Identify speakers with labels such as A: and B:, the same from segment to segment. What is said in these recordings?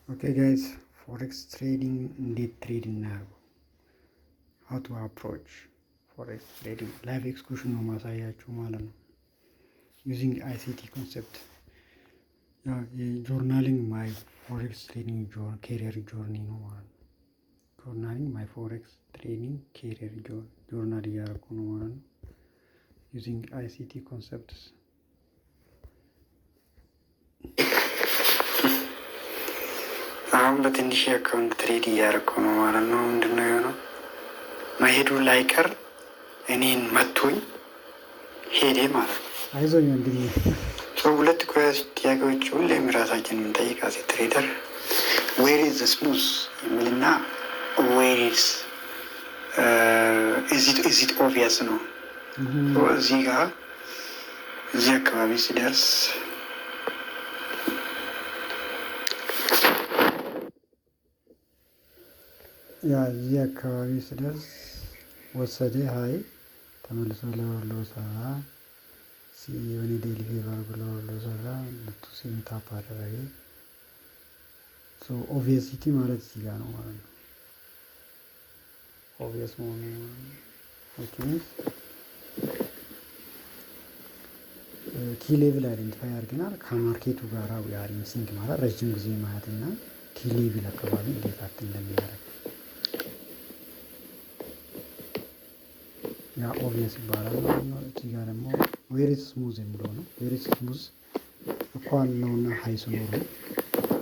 A: ኦኬ ጋይስ ፎሬክስ ትሬዲንግ እንዴት ትሬድ እናያርጉ? ሃው ቱ አፕሮች ፎሬክስ ትሬዲንግ ላይቭ ኤክስኩሽን ነው ማሳያችሁ ማለት ነው። ዩዚንግ አይሲቲ ኮንሰፕት ጆርናሊንግ ማይ ፎሬክስ ትሬዲንግ ኬሪየር ጆርኒ ነው ማለት ነው። ጆርናሊንግ ማይ ፎሬክስ ትሬዲንግ ኬሪየር ጆርናል እያደረኩ ነው ማለት ነው። ዩዚንግ አይሲቲ ኮንሰፕትስ አሁን በትንሽ አካውንት ትሬድ እያደረኩ ነው ማለት ነው። ምንድነው የሆነው? መሄዱ ላይቀር እኔን መቶኝ ሄዴ ማለት ነው። አይዞኝ እንግዲህ ሁለት ጥያቄዎች ሁሌም ራሳችን የምንጠይቃት ትሬደር ዌር ኢዝ ዘ ስሙዝ የሚልና ዌር ኢዝ ኢት ኦብቪየስ ነው። እዚህ ጋር እዚህ አካባቢ ሲደርስ እዚህ አካባቢ ስደርስ ወሰደ ሀይ ተመልሶ ለወሎ ሰራ ሲሆን ዴሊቨር ብሎ ወሎ ሰራ ለቱ ሲንታፕ አደረገ። ኦብቪየሲቲ ማለት እዚህ ጋር ነው ማለት ነው። ኦብቪየስ መሆኑ ኪ ሌቭል አይደንቲፋይ አድርገናል። ከማርኬቱ ጋር ያሪን ሲንክ ማለት ረጅም ጊዜ ማለት እና ኪ ሌቭል አካባቢ እንዴት አክት እንደሚያደርግ ያ ኦብቪየስ ይባላል ማለት ነው። እዚህ ጋር ደግሞ ዌሪት ስሙዝ የሚለው ነው። ዌሪት ስሙዝ እኳል ነውና ሀይ ስኖሩ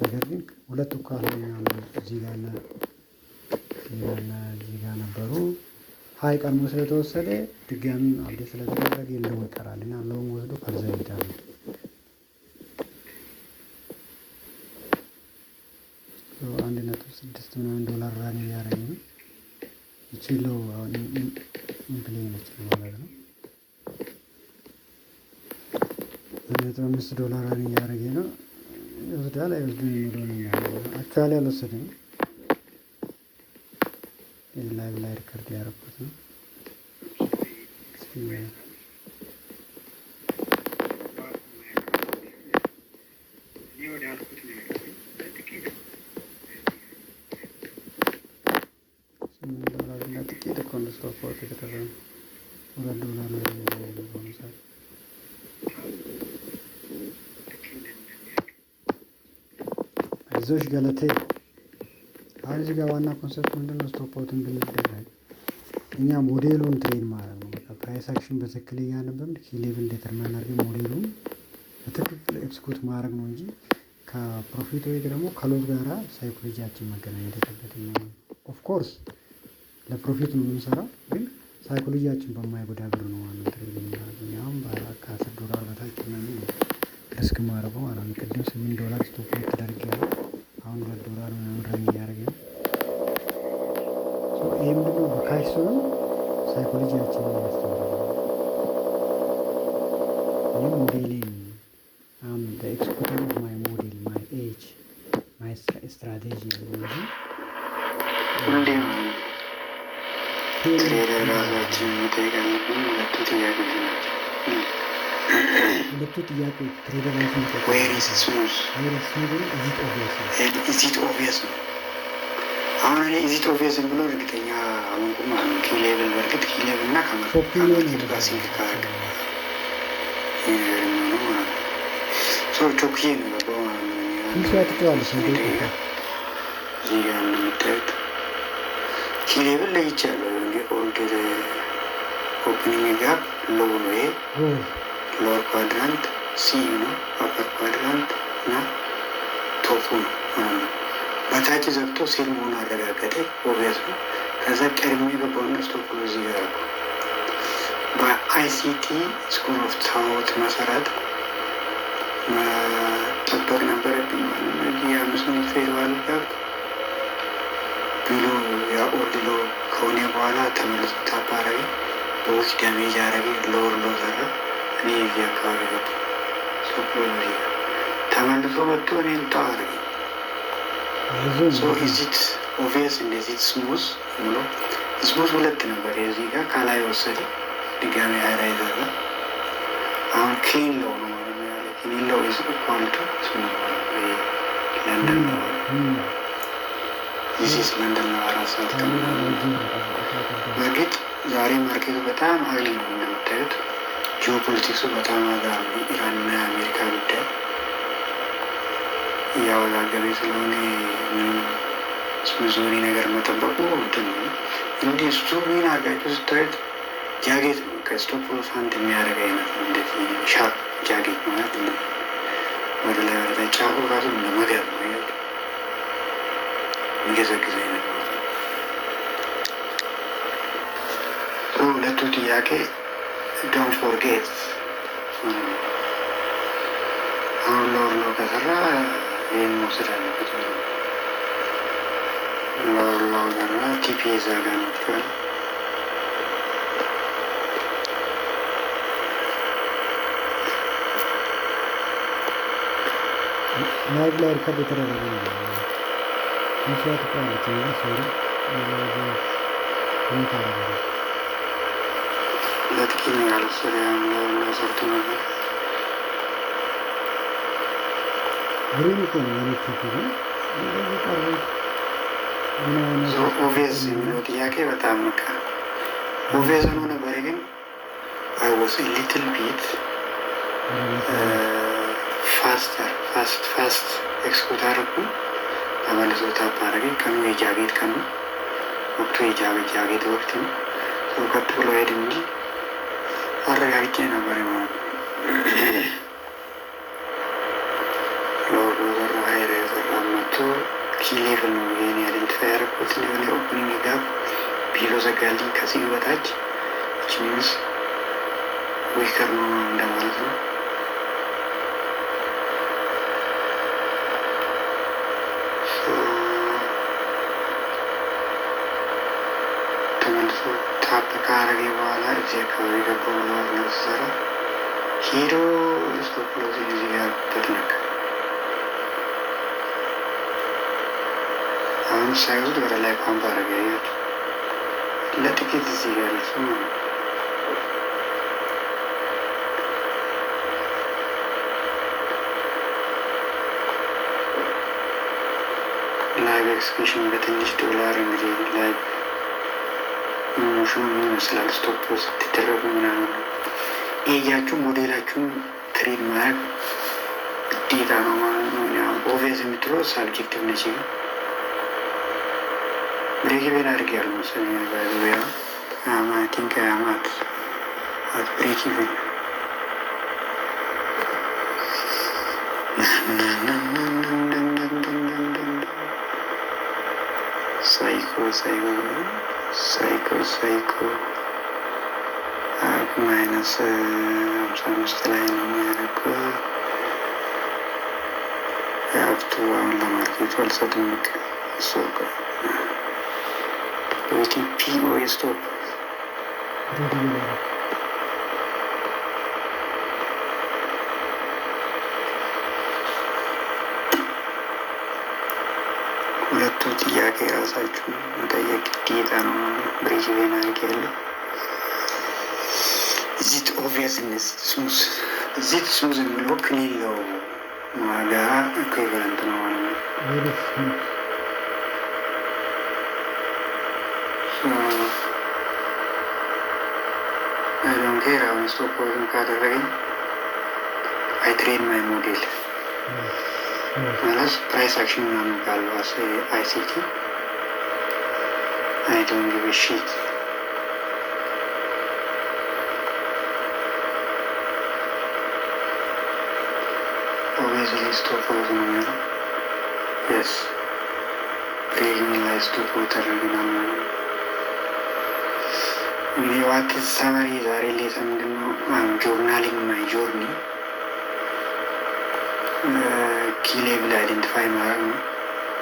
A: ነገር ግን ሁለት እኳል ነው። እዚህ ጋር ነበሩ ሀይ ቀድሞ ስለተወሰደ ድጋሚ አብዴት ስለተደረገ የለው ይቀራል እና ለውን ወስዶ ከዛ ይሄዳል። $1.6 ሚሊዮን ራን እያደረገ ነው ይችለው አሁን ኢምፕሊመንት ነው ማለት ነው። $5 ራን እያደረገ ነው። ይወስዳል አይወስድም የሚለው ነው። አክቹዋሊ አልወሰድም። ላይቭ ላይ ሪከርድ ያደረኩት ነው። ጥቂት እኮ ነው ስቶፕ አውት የተደረገው $2 ነው የሚሆነው ሰዓት አይዞሽ ገለቴ። አሁን እዚህ ጋር ዋና ኮንሰፕት ምንድን ነው? ስቶፕ አውት እንድንደረግ እኛ ሞዴሉን ትሬን ማለት ነው። በቃ ፕራይስ አክሽን በትክክል እያነበብን ኪ ሌቭል ዴተርማይን አድርገን ሞዴሉን በትክክል ኤክስኪዩት ማድረግ ነው እንጂ ከፕሮፊት ወይ ደግሞ ከሎዝ ጋራ ሳይኮሎጂያችን መገናኘት የለበትም ማለት ነው። ኦፍኮርስ ለፕሮፊት ነው የምንሰራው፣ ግን ሳይኮሎጂያችን በማይጎዳ ብር ነው ማለት ነው ትሬድ የምናደርገው። ያውም $10 በታች ምናምን ነው ሪስክ ማድረገው ማለት ነው። ቅድም $8 ስቶፕ አውት ተደርጌያለሁ። አሁን $2 ምናምን ረን እያደረገ ነው። ይህ ምንድነው? በካሽ ሲሆን ሳይኮሎጂያችንን ያስተምራል። ይህም ሞዴሌን ኤክስኪዩቲቭ ኦፍ ማይ ሞዴል ማይ ኤጅ ማይ ስትራቴጂ እንጂ
B: ትሬደር ራሳችን መጠየቅ ያለብን
A: ሁለቱ ጥያቄዎች ትሬደር ራሱን
B: ዌር ኢዝ ስሙዝ ኢዝ ኢት ኦብቪየስ ነው። አሁን እኔ ኢዝ ኢት ኦብቪየስ ብሎ እርግጠኛ አልሆንኩም ማለት ነው። ኪ ሌቭል በእርግጥ ኪ ሌቭል እና ከማርኬቱ ጋር ሲንክ ካረግ ነው ማለት ነው። ቾክዬ ነው የገባው ማለት ነው። እዚህ ጋር እንደምታዩት ኪ ሌቭል ለይቻለሁ። ኦልድ ኦፕኒንግ ጋር ሎው ነው ይሄ ሎወር ኳድራንት ሲ ነው፣ አፐር ኳድራንት እና ቶፑ ነው። በታች ዘግቶ ሴል መሆኑ አረጋገጠ። ኦብቪየስ ነው። ከዛ ቀድሜ የገባውና ስቶፕ ነው እዚህ ጋር በአይሲቲ ስኩል ኦፍ ታዎት መሰረት መጠበቅ ነበረብኝ ማለት ነው። እዚህ የ5 ሚኒት ፌል ባሉ ጋር ብሎ ኦልድ ሎ ከሆነ በኋላ ተመልሶ ታፕ አረገ። በውስጥ ዳሜጅ አረገ። ሎወር ሎ ሰራ። እኔ እዚህ አካባቢ ገባ ስቶፕ ነው ተመልሶ መጥቶ እኔን ጣ አረገ። ኢዚት ኦብቪየስ እንደዚህ ስሙዝ ብሎ ስሙዝ ሁለት ነበር። የዚህ ጋር ካላይ ወሰደ ድጋሚ ሀይላይ ዘራ። አሁን ክሊን ለው ነው ማለት ነው። ክሊን ለው ኢዝ ኢኳል ቱ ስሙዝ ለንደን ነው ዚስ ለንደን ነው 4 ሰዓት ቀን። በእርግጥ ዛሬ ማርኬቱ በጣም ሀይል ነው እንደምታዩት። ጂኦፖለቲክሱ በጣም አጋር ነው። ኢራንና የአሜሪካ ጉዳይ እያወዛገበ ስለሆነ ስሙዞኒ ነገር መጠበቁ እንትን ነው። እንዲህ እሱ ምን አርጋችሁ ስታዩት ጃኬት ነው ከስቶፕ ሎስ አንድ የሚያደርግ አይነት ነው። እንደዚህ ሻርፕ ጃኬት ማለት ወደ ላይ ወደ ላይ ጫፉ ራሱ እንደ መገብ ነው የሚገዘግዝ አይነት ነው። ሁለቱ ጥያቄ ዶንት ፎርጌት አሁን ሎርሎ ከሰራ ይህን መውሰድ አለበት። ሎርሎ ገና ቲፒ ዛጋ ነችዋል።
A: ላይቭ ላይ ሪከርድ የተደረገ ነው። ትንሿ ትጫዋለች እና ሶሪ ሁኔታ አደረገ
B: ለጥቂት ነው ያልወሰደ ሎርሎ ሰርቶ ነበር።
A: ግሪን እኮ ነው የኔቲቪ ነው እንደዚህ ቀርቦ
B: ኦቬዝ የሚለው ጥያቄ በጣም በቃ ኦቬዝ ሆኖ ነበር። ግን አይ ዋዝ ሊትል ቢት ፋስት ኤክስፖርት አደረጉ። ተመልሶ ታፕ አደረገኝ። ቀኑ የጃጌት ቀኑ ወቅቱ የጃጌት ወቅት ነው። ሰው ቀጥ ብሎ ሄድ እንጂ አረጋግጬ ነበር ማለት ሎርሎ ዘራ ሀይር የዘራ መጥቶ ኪሌቭል ነው ይሄን አይደንቲፋይ ያደረኩት የሆነ ኦፕኒንግ ጋር ቢሎ ዘጋልኝ ከዚህ በታች which means ዊከር ነው እንደማለት ነው። ተመልሶ ታፕ ካረገ በኋላ እዚህ አካባቢ ገባው ሎርሎ ሲሰራ ሄዶ ስቶፕ ሎስ እዚህ ጋር በትነካ አሁን ሳይወስድ ወደ ላይ ፓምፕ አረገ። ያያችሁ ለጥቂት እዚህ ጋር ደርሶ ማለት ነው። ላይቭ ኤክስኪዩሽን በትንሽ ዶላር እንግዲህ ላይቭ ሞሽኑ ምን ይመስላል ስቶፕ ሎስ ስትደረጉ ምናምን እያችሁ ሞዴላችሁን ትሬድ ማድረግ ግዴታ ነው ማለት ነው። ኦቬዝ የምትለው ሳብጀክቲቭ ነች። ብሬክኢቨን አድርጌያለሁ መሰለኝ ባይዘዌ ቲንክ አማት አት ብሬክኢቨን ሳይኮ ማይነስ 55 ላይ ነው የሚያደርገው። የሀብቱ አሁን ለማርኬቱ አልሰጥም ሶቅ ቲፒ ወይ ስቶፕ ሁለቱ ጥያቄ ራሳችሁ መጠየቅ ግዴታ ነው። ብሬክኢቨን አድርጌያለሁ። ዚት ኦብቪየስነስ ስሙዝ የሚለው ከሌለው ዋጋ ኢኩይቫለንት ነው ማለት ነው። አይዶን ኬር አሁን ስቶፕ ሎስን ካደረገኝ አይ ትሬድ ማይ ሞዴል ማለት ፕራይስ አክሽን ምናምን ካለው አይሲቲ አይ ዶንት ጊቭ አ ሺት። ኦብቪየስሊ ስቶፕ ሎስ ነው የሚለው የስ ብሬኪንግ ላይ ስቶፕ ሎስ ተደረገናል ማለት ነው። እንግዲህ ዋት ሰመሪ ዛሬ ሌተ ምንድን ነው ጆርናሊንግ ማይ ጆርኒ ኪ ሌቭል አይደንቲፋይ ማድረግ ነው።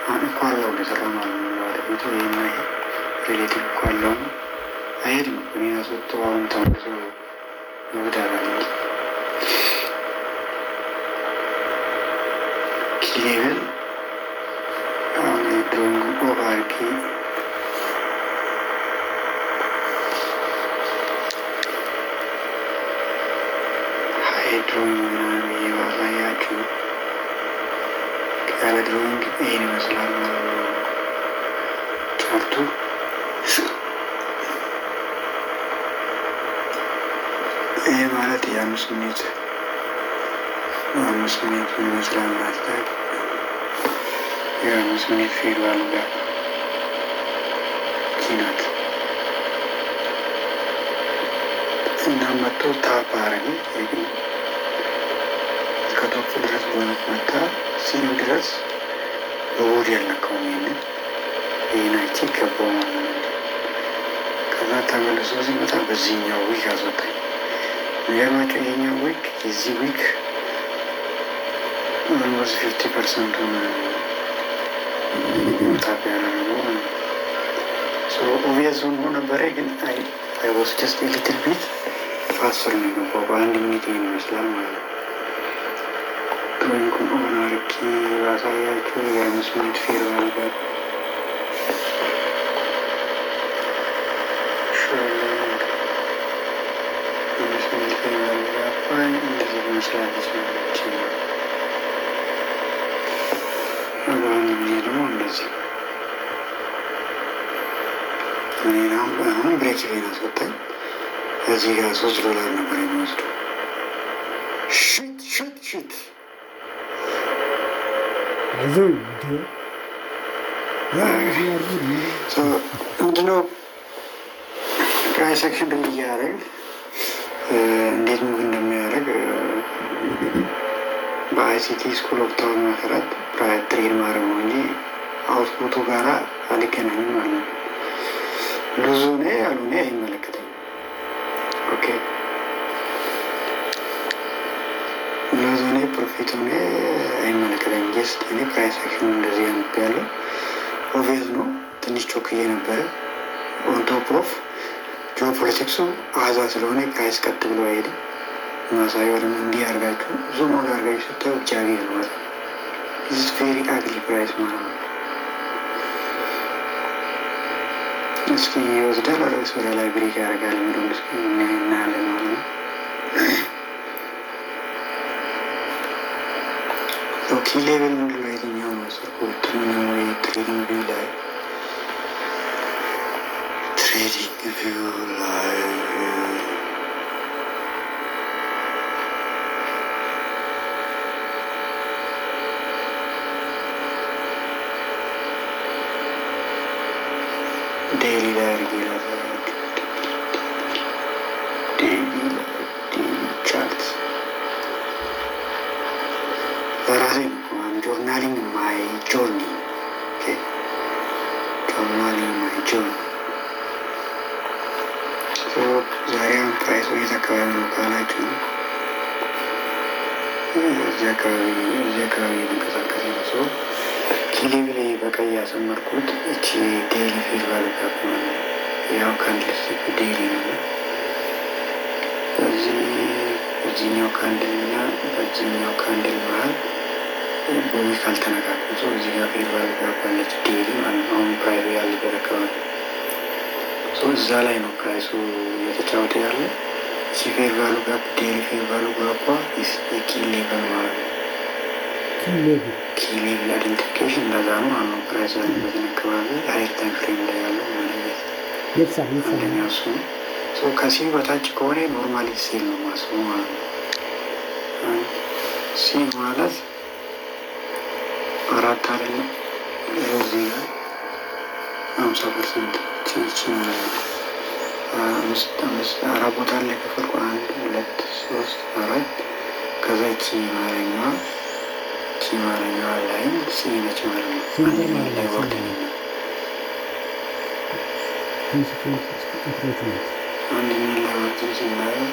B: አሁን እኮ አለው እንደሰራ ማለት ነው። ባለቤቱ ይህና ይሄ ሪሌቲቭ እኮ አለው ነው አይሄድም እኔ ያስወጡ አሁን ተመልሶ ይወዳል ኪ ሌቭል አሁን ድሮንግ ኦቫርኪ ድሮይንግ ምናምን ብዬ ባሳያችሁ ያለ ድሮይንግ ይህን ይመስላል ቻርቱ። ይህ ማለት የ5 ሚኒት ምን ይመስላል ማለት የ5 ሚኒት ፌር ባሉ ጋር ኪናት እና መጥቶ ታፕ አረገ። ግን ከቶፕ ድረስ በሆነት መታ ሲሉ ድረስ በቦዲ ያልነካውም ይህናች ይገባው ማለት ነው። ከዛ ተመልሶ ሲመጣ በዚህኛው ዊክ አስወጣኝ። የሚገርማቸው ይሄኛው ዊክ የዚህ ዊክ ኦልሞስት 50% ታፕ ያደረገው ኦቪየስ ሆኖ ነበረ። ግን አይ ዋስ ጀስት ሊትል ቢት ፋስር ነው የገባው። በ1 ሚኒት ይህን ይመስላል ማለት ነው። ድሮይንጉን ኦን አርጌ ባሳያችሁ የ5 ሚኒት ፌር ባልጋር እንደዚህ መስላለች ነች። በ1 ሚኒት ደግሞ እንደዚህ አሁን ብሬክ ኢቨን አስወጣኝ። እዚህ ጋር $3 ነበር የሚወስደው። ሽት ምንድነው ፕራይስ አክሽን ብል እያደረግ እንዴት ሙቭ እንደሚያደርግ በአይሲቲ ስኩል ኦፍ ታውን መሰረት ትሬድ ማድረግ ነው እንጂ አውትፑቱ ጋራ አልገናኝም ማለት ነው። ብዙ ነ ያሉኔ አይመለከተኝም። ኦኬ ብዙ ነ ፕሮፊቱ ነ አይመለከተኝም። ጀስት እኔ ፕራይስ አክሽን እንደዚህ ያንብ ያለው ኦቪየስ ነው። ትንሽ ቾክዬ ነበረ። ኦን ቶፕ ኦፍ ጂኦፖለቲክሱ አዛ ስለሆነ ፕራይስ ቀጥ ብሎ አይሄድም። ማሳየው ደግሞ እንዲህ አርጋችሁ ዙም ሆን አርጋችሁ ስታዩ ጃጌ ነው ማለት ነው። ኢዝ ቬሪ አግሊ ፕራይስ ማለት ነው። እስኪ ይወስዳል ወይስ ወደ ላይ ብሬክ ያደርጋል የሚለውን እስኪ እናያለን ማለት ነው። ኦኬ ሌቭል ምንድን ነው? የትኛው ነው ሰርኩት ምንም ወይ ትሬዲንግ ቪው ላይ ዴይሊ ላይ ቻርት በራሴ ጆርናሊንግ ማይ ጆርኒ ዛሬውን ፕራይስ ሁኔታ አካባቢ ነው ካላችሁ እዚህ አካባቢ የተንቀሳቀሰ ነው ሰው ኪሊብ ላይ በቀይ ያሰመርኩት እቺ ዴይሊ ፌር ቫሉ ጋፕ ነው። ያው ካንድል ስቲክ ዴይሊ ነው። በዚህኛው ካንድል እና በዚህኛው ካንድል መሀል በዊክ አልተነካኩም። ሰው እዚህ ጋር ፌር ቫሉ ጋፕ አለች ዴይሊ ማለት ነው። አሁን ፕራይሱ ያለበት አካባቢ ሰው እዛ ላይ ነው ፕራይሱ እየተጫወተ ያለ። እቺ ፌር ቫሉ ጋፕ ዴይሊ ፌር ቫሉ ጋፓ ኪ ሌቭል ማለት ነው። ኪ ሌቭል አይደንቲፊኬሽን እንደዛ ነው አሁን ፕራይስ ያለበትን አካባቢ ሀይር ታይም ፍሬም ላይ ያለው ማለት አንደኛ እሱ ነው። ከሲ በታች ከሆነ ኖርማሊ ሴል ነው ማስበው ማለት ነው። ሲ ማለት 4 አይደለም እዚህ ላይ 50% ችንች ማለት ነው። 4 ቦታ ላይ ከፈልኩ 1 2 3 4 ከዛ ኪማረኛዋ ላይም ሲነች ማለት ነው። አንደኛ ላይ ወርድ አንደኛ ላይ ወርድ ስናየው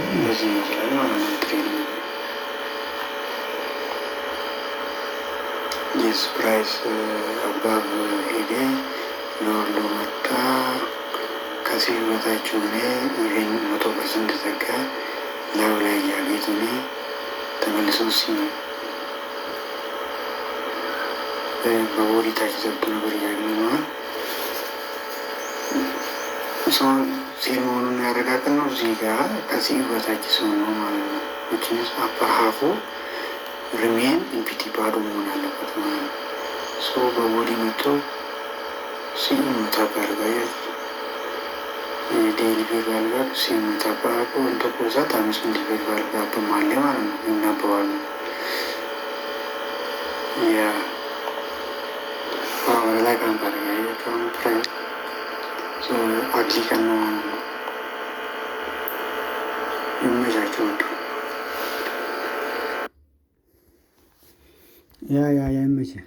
B: እንደዚህ ይመስላል ማለት ነው። ትሬኒንግ የስ ፕራይስ አባብ ሄደ ለወርዶ መጣ። ከሲል በታችሁ ሆነ ኢቨን 100% ዘጋ ላዩ ላይ እያጌጡ ሆነ ተመልሶ በቦዲ ታች ዘብቶ ነበር እያገኘዋል። ሰው ሴል መሆኑን ያረጋግጥ ነው። እዚህ ጋር ከዚህ በታች ሰው ነው ማለት ነው። መኪንስ አፐር ሀፉ ሪሜን ኢምፒቲ ባዶ መሆን አለበት ማለት ነው። ሰው በቦዲ መጥቶ ሲመታባርጋያል ዴይሊ ቤርባልጋብ ሲመታባርቆ እንተ ቆሳት አምስት ሚል ቤርባልጋብ ማለ ማለት ነው ይናበባሉ። ያ ወደ ላይ ካምፓርጋያ አግሊቀን ነው ይመቻቸው።
A: ያ ይመችህ።